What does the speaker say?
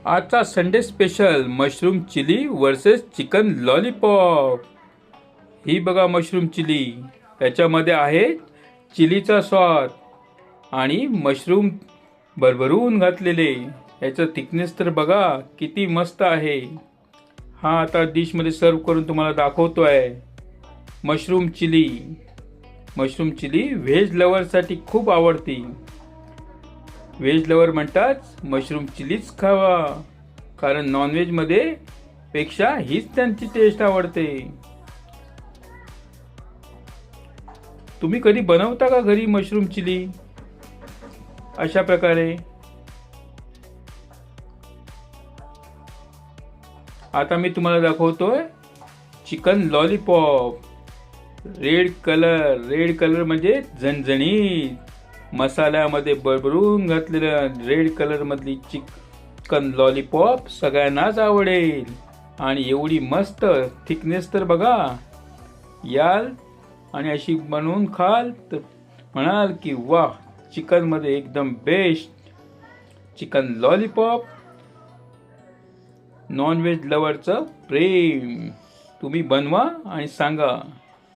आजचा Sunday special mushroom chilli versus chicken lollipop. ही बघा मशरूम चिली. याच्यामध्ये आहे चिलीचा स्वाद आणि मशरूम भरभरून घातलेले. याचं थिकनेस तर बघा किती मस्त आहे. हा आता डिशमध्ये सर्व करून तुम्हाला दाखवतो आहे. Mushroom chilli. Mushroom chilli veg लवरसाठी खूप आवडती. व्हेज लवर म्हणतात मशरूम चिलीच खावा, कारण नॉनव्हेजमध्ये पेक्षा हीच त्यांची टेस्ट आवडते. तुम्ही कधी बनवता का घरी मशरूम चिली अशा प्रकारे? आता मी तुम्हाला दाखवतोय चिकन लॉलीपॉप. रेड कलर म्हणजे झणझणीत मसाल्यामध्ये भरभरून घातलेलं रेड कलर मधली चिकन लॉलीपॉप सगळ्यांनाच आवडेल. आणि एवढी मस्त थिकनेस तर बघा. याल आणि अशी बनवून खाल तर म्हणाल की वाह, चिकन मध्ये एकदम best chicken lollipop. Non veg लवरचं प्रेम. तुम्ही बनवा आणि सांगा.